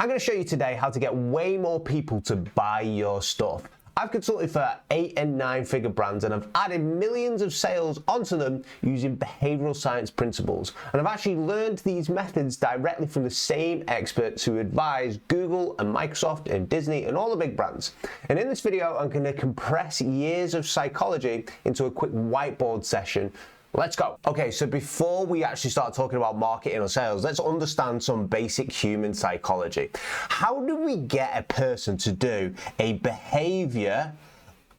I'm going to show you today how to get way more people to buy your stuff. I've consulted for 8 and 9 figure brands and I've added millions of sales onto them using behavioral science principles. And I've actually learned these methods directly from the same experts who advise Google and Microsoft and Disney and all the big brands. And in this video, I'm going to compress years of psychology into a quick whiteboard session. Let's go. Okay, so before we actually start talking about marketing or sales, let's understand some basic human psychology. How do we get a person to do a behavior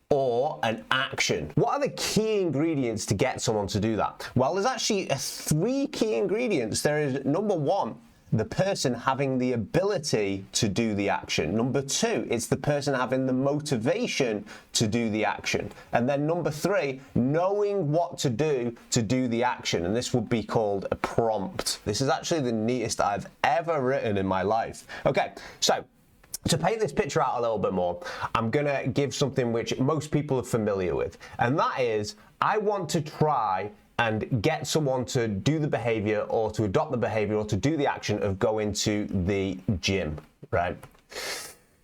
or an action? What are the key ingredients to get someone to do that? Well, there's actually 3 key ingredients. There is number 1, the person having the ability to do the action. Number 2, it's the person having the motivation to do the action. And then number 3, knowing what to do the action. And this would be called a prompt. This is actually the neatest I've ever written in my life. Okay, so to paint this picture out a little bit more, I'm gonna give something which most people are familiar with. And that is, I want to try and get someone to do the behavior or to adopt the behavior or to do the action of going to the gym, right?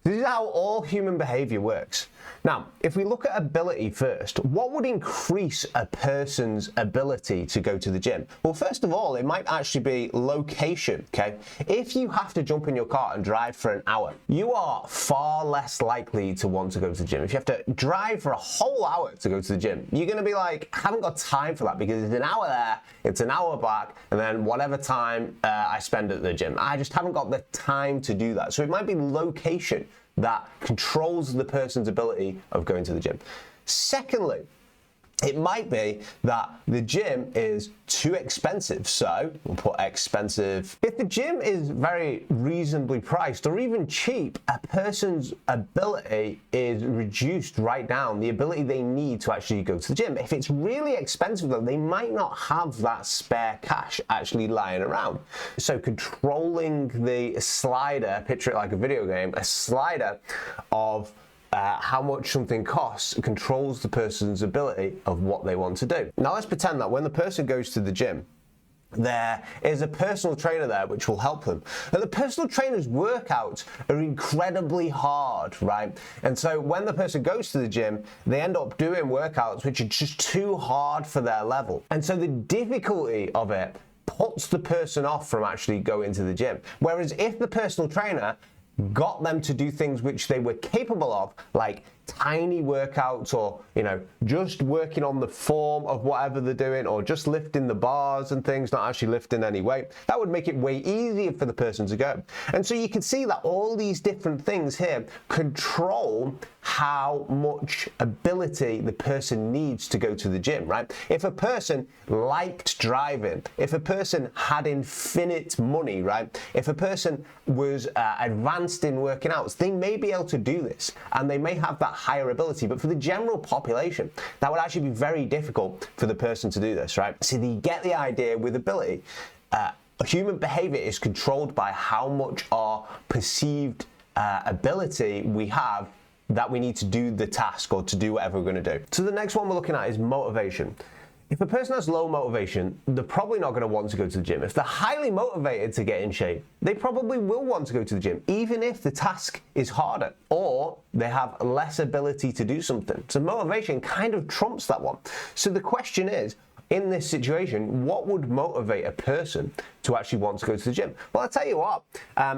This is how all human behavior works. Now, if we look at ability first, what would increase a person's ability to go to the gym? Well, first of all, it might actually be location, okay? If you have to jump in your car and drive for an hour, you are far less likely to want to go to the gym. If you have to drive for a whole hour to go to the gym, you're gonna be like, I haven't got time for that because it's an hour there, it's an hour back, and then whatever time I spend at the gym. I just haven't got the time to do that. So it might be location that controls the person's ability of going to the gym. Secondly, it might be that the gym is too expensive. So we'll put expensive. If the gym is very reasonably priced or even cheap, a person's ability is reduced right down, the ability they need to actually go to the gym. If it's really expensive though, they might not have that spare cash actually lying around. So controlling the slider, picture it like a video game, a slider of how much something costs controls the person's ability of what they want to do. Now let's pretend that when the person goes to the gym, there is a personal trainer there which will help them. And the personal trainer's workouts are incredibly hard, right? And so when the person goes to the gym, they end up doing workouts which are just too hard for their level. And so the difficulty of it puts the person off from actually going to the gym. Whereas if the personal trainer got them to do things which they were capable of, like tiny workouts or, just working on the form of whatever they're doing or just lifting the bars and things, not actually lifting any weight, that would make it way easier for the person to go. And so you can see that all these different things here control how much ability the person needs to go to the gym, right? If a person liked driving, if a person had infinite money, right? If a person was advanced in working out, they may be able to do this and they may have that higher ability, but for the general population, that would actually be very difficult for the person to do this, right? So you get the idea with ability. Human behavior is controlled by how much our perceived ability we have that we need to do the task or to do whatever we're going to do. So the next one we're looking at is motivation. If a person has low motivation, they're probably not going to want to go to the gym. If they're highly motivated to get in shape, they probably will want to go to the gym, even if the task is harder or they have less ability to do something. So motivation kind of trumps that one. So the question is, in this situation, what would motivate a person to actually want to go to the gym? Well, I'll tell you what,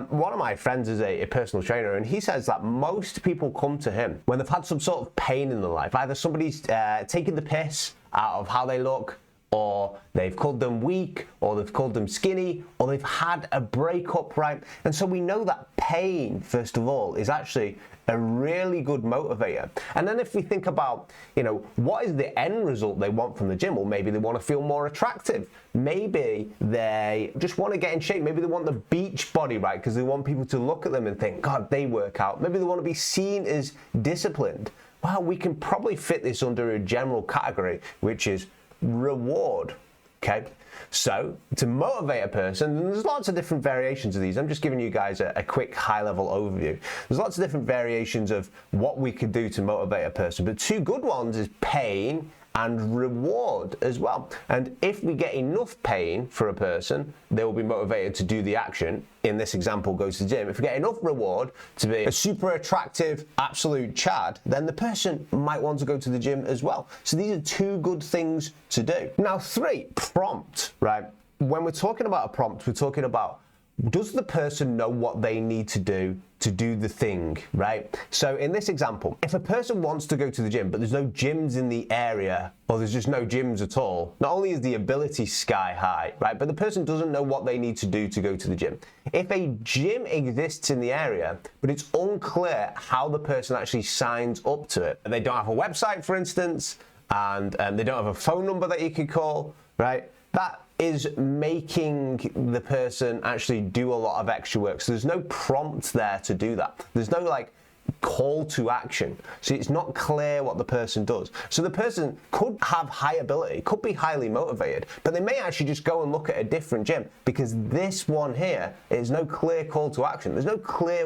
one of my friends is a personal trainer, and he says that most people come to him when they've had some sort of pain in their life. Either somebody's taken the piss out of how they look, or they've called them weak, or they've called them skinny, or they've had a breakup, right? And so we know that pain, first of all, is actually a really good motivator. And then if we think about, what is the end result they want from the gym? Well, maybe they want to feel more attractive. Maybe they just want to get in shape. Maybe they want the beach body, right? Because they want people to look at them and think, God, they work out. Maybe they want to be seen as disciplined. Well, we can probably fit this under a general category, which is reward, okay? So to motivate a person, and there's lots of different variations of these. I'm just giving you guys a quick high-level overview. There's lots of different variations of what we could do to motivate a person, but 2 good ones is pain and reward as well. And if we get enough pain for a person, they will be motivated to do the action. In this example, go to the gym. If we get enough reward to be a super attractive, absolute Chad, then the person might want to go to the gym as well. So these are two good things to do. Now, 3, prompt, right? When we're talking about a prompt, we're talking about, does the person know what they need to do the thing, right? So in this example, if a person wants to go to the gym, but there's no gyms in the area, or there's just no gyms at all, not only is the ability sky high, right, but the person doesn't know what they need to do to go to the gym. If a gym exists in the area, but it's unclear how the person actually signs up to it, they don't have a website, for instance, and they don't have a phone number that you could call, right? That is making the person actually do a lot of extra work. So there's no prompt there to do that. There's no like call to action. So it's not clear what the person does. So the person could have high ability, could be highly motivated, but they may actually just go and look at a different gym because this one here is no clear call to action. There's no clear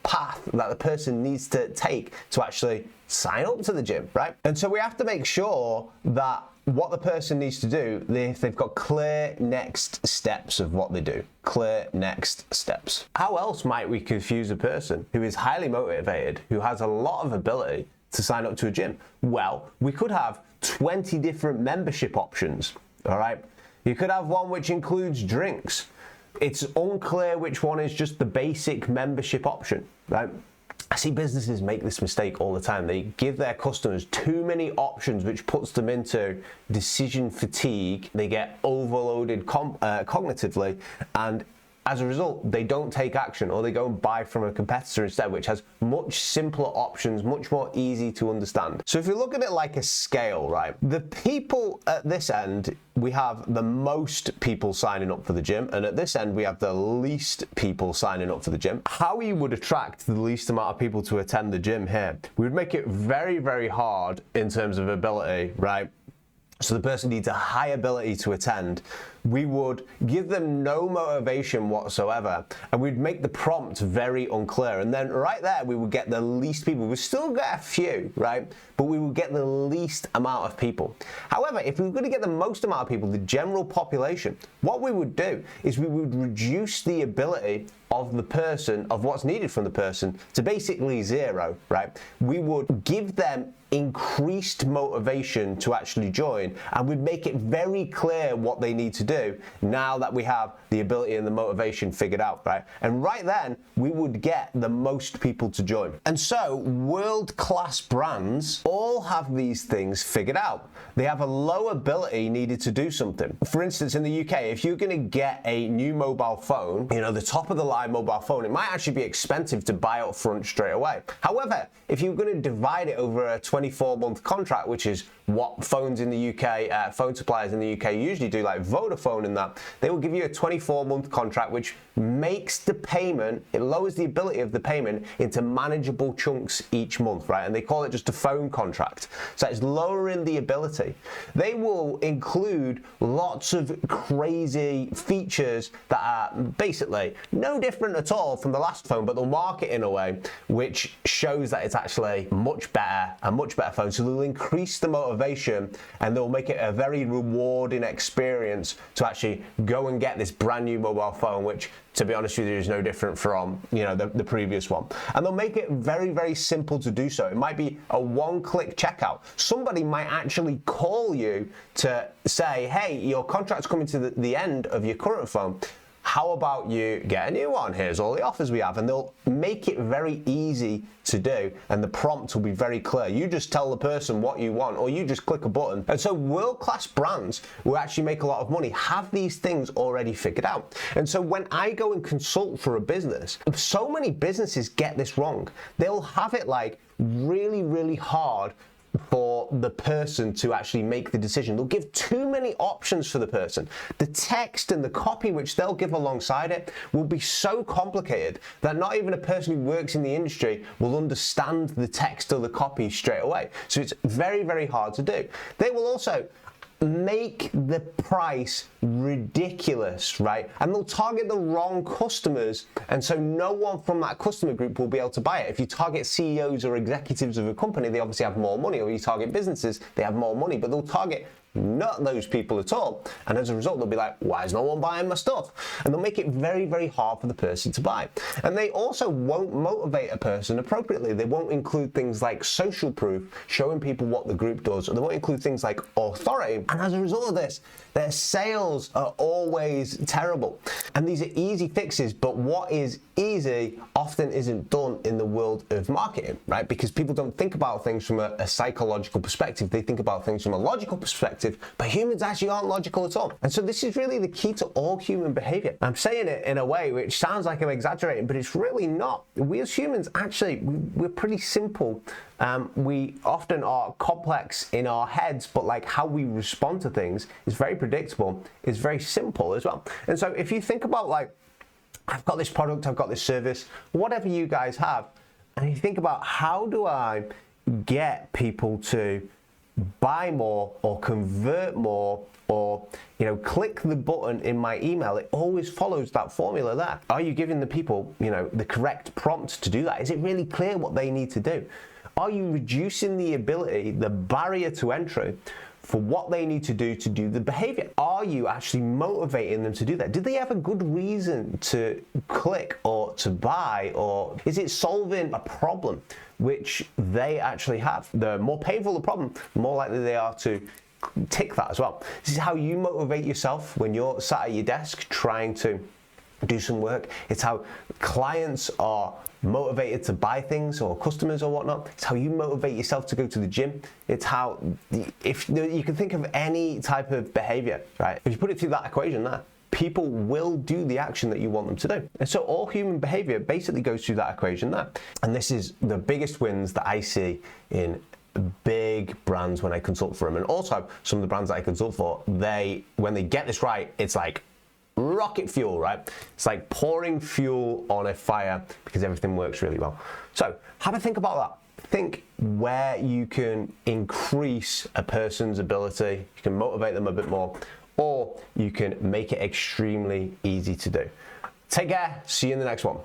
path that the person needs to take to actually sign up to the gym, right? And so we have to make sure that what the person needs to do, if they've got clear next steps of what they do. Clear next steps. How else might we confuse a person who is highly motivated, who has a lot of ability to sign up to a gym? Well, we could have 20 different membership options, all right? You could have one which includes drinks. It's unclear which one is just the basic membership option, right? I see businesses make this mistake all the time. They give their customers too many options, which puts them into decision fatigue. They get overloaded cognitively, and as a result, they don't take action, or they go and buy from a competitor instead, which has much simpler options, much more easy to understand. So if you look at it like a scale, right, the people at this end, we have the most people signing up for the gym, and at this end, we have the least people signing up for the gym. How you would attract the least amount of people to attend the gym here? We would make it very, very hard in terms of ability, right? So the person needs a high ability to attend. We would give them no motivation whatsoever, and we'd make the prompt very unclear. And then right there, we would get the least people. We still get a few, right? But we would get the least amount of people. However, if we were going to get the most amount of people, the general population, what we would do is we would reduce the ability of the person, of what's needed from the person, to basically 0, right? We would give them increased motivation to actually join, and we'd make it very clear what they need to do now that we have the ability and the motivation figured out, right? And right then, we would get the most people to join. And so, world-class brands all have these things figured out. They have a low ability needed to do something. For instance, in the UK, if you're going to get a new mobile phone, you know, the top of the line mobile phone, it might actually be expensive to buy up front straight away. However, if you're going to divide it over a 24-month contract, which is what phones in the UK, phone suppliers in the UK usually do, like Vodafone and that, they will give you a 24-month contract, which makes the payment, it lowers the ability of the payment into manageable chunks each month, right? And they call it just a phone contract. So it's lowering the ability. They will include lots of crazy features that are basically no different at all from the last phone, but they'll market in a way which shows that it's actually a much better phone. So they'll increase the motivation, and they'll make it a very rewarding experience to actually go and get this brand new mobile phone, which, to be honest with you, is no different from, you know, the previous one. And they'll make it very, very simple to do so. It might be a one-click checkout. Somebody might actually call you to say, hey, your contract's coming to the end of your current phone. How about you get a new one? Here's all the offers we have. And they'll make it very easy to do, and the prompt will be very clear. You just tell the person what you want, or you just click a button. And so world-class brands who actually make a lot of money have these things already figured out. And so when I go and consult for a business, so many businesses get this wrong. They'll have it like really, really hard for the person to actually make the decision. They'll give too many options for the person. The text and the copy which they'll give alongside it will be so complicated that not even a person who works in the industry will understand the text or the copy straight away. So it's very, very hard to do. They will also make the price ridiculous, right? And they'll target the wrong customers, and so no one from that customer group will be able to buy it. If you target CEOs or executives of a company, they obviously have more money, or you target businesses, they have more money, but they'll target not those people at all. And as a result, they'll be like, why is no one buying my stuff? And they'll make it very, very hard for the person to buy. And they also won't motivate a person appropriately. They won't include things like social proof, showing people what the group does, or they won't include things like authority. And as a result of this, their sales are always terrible. And these are easy fixes, but what is easy often isn't done in the world of marketing, right? Because people don't think about things from a psychological perspective. They think about things from a logical perspective, but humans actually aren't logical at all. And so this is really the key to all human behavior. I'm saying it in a way which sounds like I'm exaggerating, but it's really not. We as humans, actually, we're pretty simple. We often are complex in our heads, but like how we respond to things is very predictable. It's very simple as well. And so if you think about like, I've got this product, I've got this service, whatever you guys have, and you think about how do I get people to buy more or convert more or click the button in my email, it always follows that formula there. Are you giving the people the correct prompt to do that? Is it really clear what they need to do? Are you reducing the ability, the barrier to entry for what they need to do the behavior? Are you actually motivating them to do that? Did they have a good reason to click or to buy, or is it solving a problem which they actually have? The more painful the problem, the more likely they are to tick that as well. This is how you motivate yourself when you're sat at your desk trying to do some work. It's how clients are motivated to buy things, or customers or whatnot. It's how you motivate yourself to go to the gym. It's how, if you can think of any type of behavior, right? If you put it through that equation there, people will do the action that you want them to do. And so all human behavior basically goes through that equation there. And this is the biggest wins that I see in big brands when I consult for them. And also some of the brands that I consult for, when they get this right, it's like rocket fuel, right? It's like pouring fuel on a fire because everything works really well. So have a think about that. Think where you can increase a person's ability, you can motivate them a bit more, or you can make it extremely easy to do. Take care, see you in the next one.